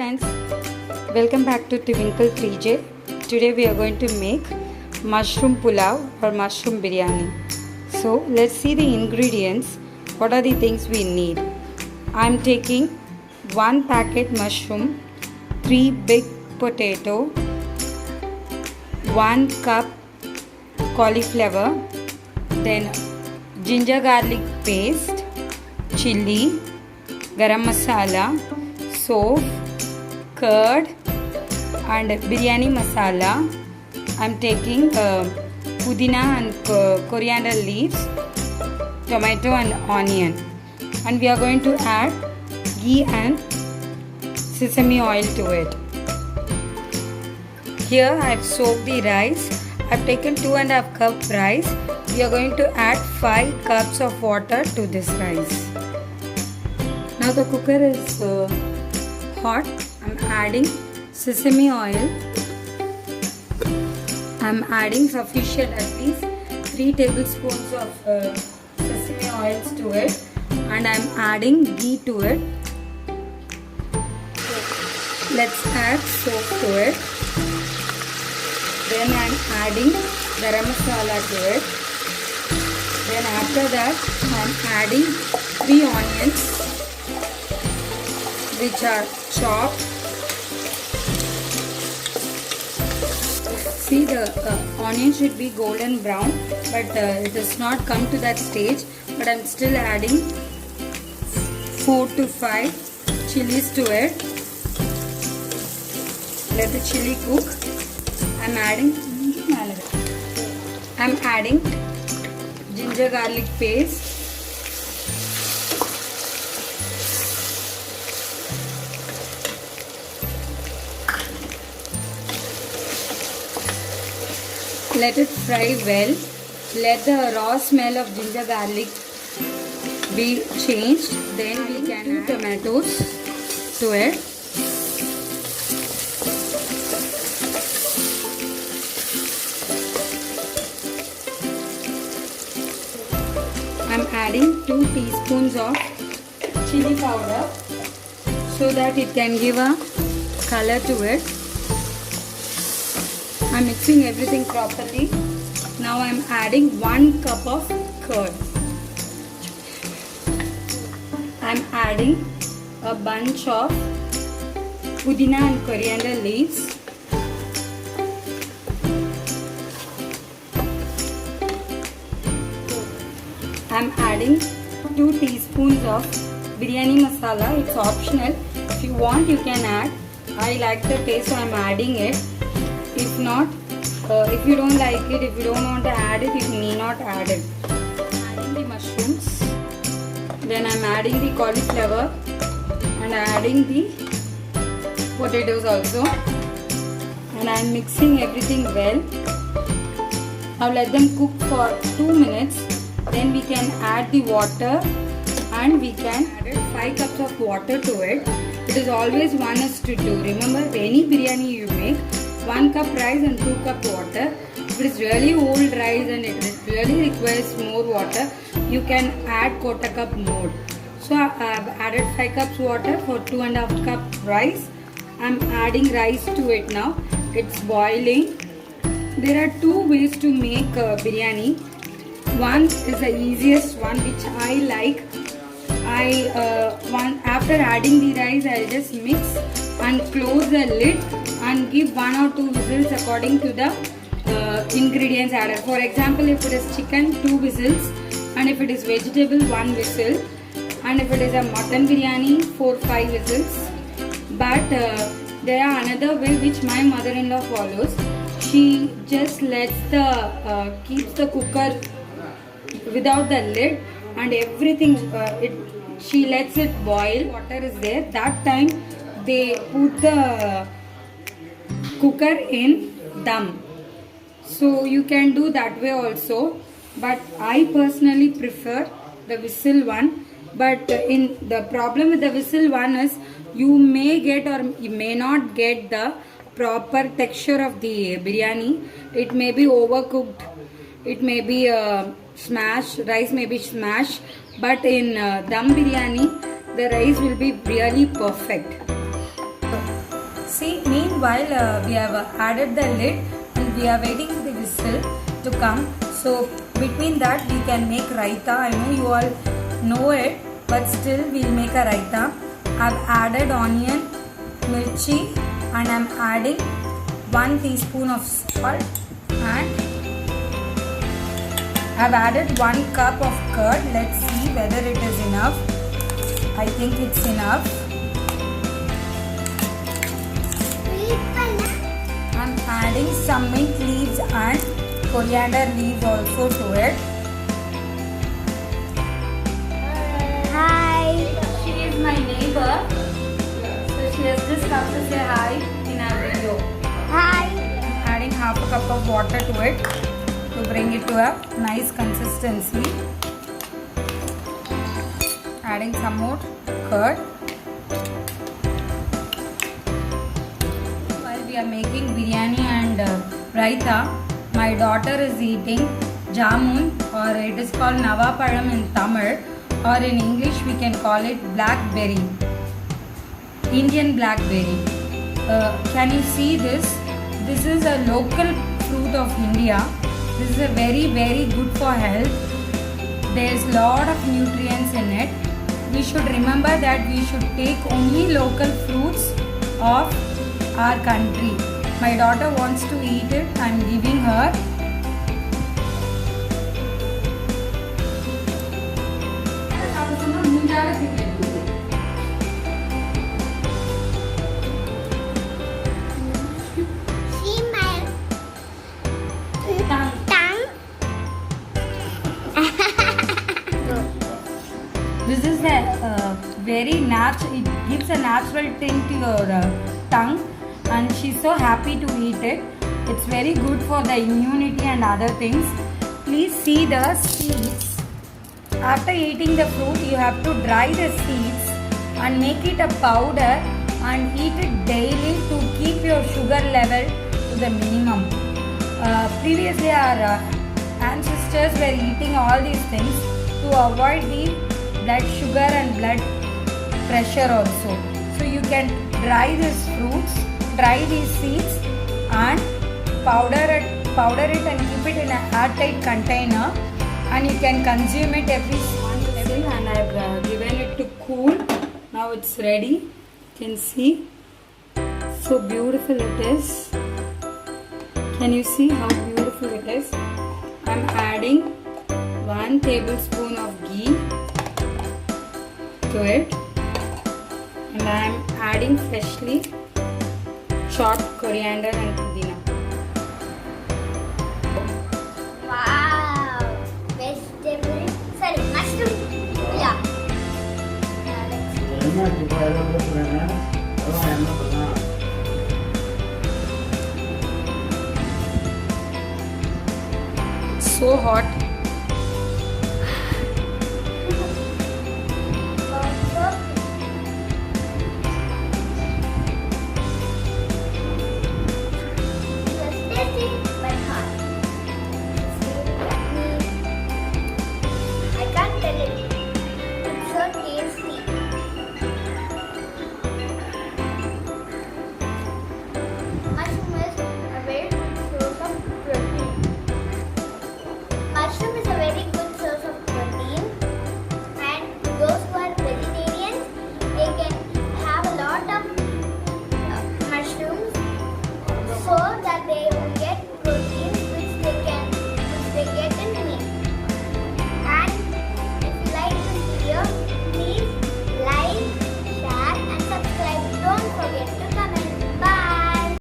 friends, welcome back to Twinkle 3J. Today we are going to make mushroom pulao or mushroom biryani. So let's see the ingredients. What are the things we need? I am taking 1 packet mushroom, 3 big potato, 1 cup cauliflower, then ginger garlic paste, chili, garam masala, soap, curd and biryani masala. I am taking pudina and coriander leaves, tomato and onion, and we are going to add ghee and sesame oil to it. Here I have soaked the rice. I have taken 2.5 cup rice. We are going to add 5 cups of water to this rice. Now the cooker is hot. I am adding sesame oil. I am adding sufficient, at least 3 tablespoons of sesame oils to it, and I am adding ghee to it. Let's add soap to it. Then I am adding garam masala to it. Then after that I am adding 3 onions which are chopped. See, the onion should be golden brown, but it has not come to that stage, but I am still adding 4 to 5 chilies to it. Let the chili cook. I am adding ginger garlic paste. Let it fry well. Let the raw smell of ginger garlic be changed. Then we can add tomatoes to it. I am adding 2 teaspoons of chili powder so that it can give a color to it. I am mixing everything properly. Now I am adding 1 cup of curd. I am adding a bunch of pudina and coriander leaves. I am adding 2 teaspoons of biryani masala. It's optional. If you want, you can add. I like the taste, so I am adding it. If not, if you don't like it, if you don't want to add it, you need not add it. Adding the mushrooms. Then I am adding the cauliflower and adding the potatoes also. And I am mixing everything well. Now let them cook for 2 minutes. Then we can add the water, and we can add 5 cups of water to it. It is always 1:2. Remember, any biryani you make, 1 cup rice and 2 cup water. If it is really old rice and it really requires more water, you can add 1/4 cup more. So I have added 5 cups water for 2.5 cup rice. I am adding rice to it now. It's boiling. There are 2 ways to make biryani. One is the easiest one, which I like. After adding the rice, I'll just mix and close the lid and give 1 or 2 whistles according to the ingredients added. For example, if it is chicken, 2 whistles, and if it is vegetable, 1 whistle, and if it is a mutton biryani, 4-5 whistles. But there are another way which my mother-in-law follows. She just keeps the cooker without the lid, and everything she lets it boil. Water is there. That time they put the cooker in dum. So you can do that way also, but I personally prefer the whistle one. But in the problem with the whistle one is you may get or you may not get the proper texture of the biryani. It may be overcooked. It may be smashed. Rice may be smashed. But in dum biryani, the rice will be really perfect. See, meanwhile we have added the lid and we are waiting for the whistle to come. So between that we can make raita. I know you all know it, but still we'll make a raita. I've added onion, mirchi, and I'm adding 1 teaspoon of salt, and I've added 1 cup of curd. Let's see whether it is enough. I think it's enough. I'm adding some mint leaves and coriander leaves also to it. Hi. She is my neighbor, so she has just come to say hi in our video. Hi. Adding half a cup of water to it to bring it to a nice consistency. Adding some more curd. While we are making biryani and raita, my daughter is eating jamun, or it is called navapalam in Tamil, or in English we can call it blackberry, Indian blackberry. Can you see this? This is a local fruit of India. This is a very good for health. There is lot of nutrients in it. We should remember that we should take only local fruits of our country. My daughter wants to eat it. I am giving her. See my tongue. This is a very natural, it gives a natural tint to your tongue, and she's so happy to eat it. It's very good for the immunity and other things. Please see the seeds. After eating the fruit, you have to dry the seeds and make it a powder and eat it daily to keep your sugar level to the minimum. Previously our ancestors were eating all these things to avoid the blood sugar and blood pressure also. So you can dry these fruits, dry these seeds and powder it and keep it in an airtight container, and you can consume it every day. And I've given it to cool. Now it's ready. You can see. So beautiful it is. Can you see how beautiful it is? I'm adding 1 tablespoon of ghee to it, and I am adding freshly chopped coriander and pudina. Wow. Vegetable. Sorry, mushroom. Yeah. So hot.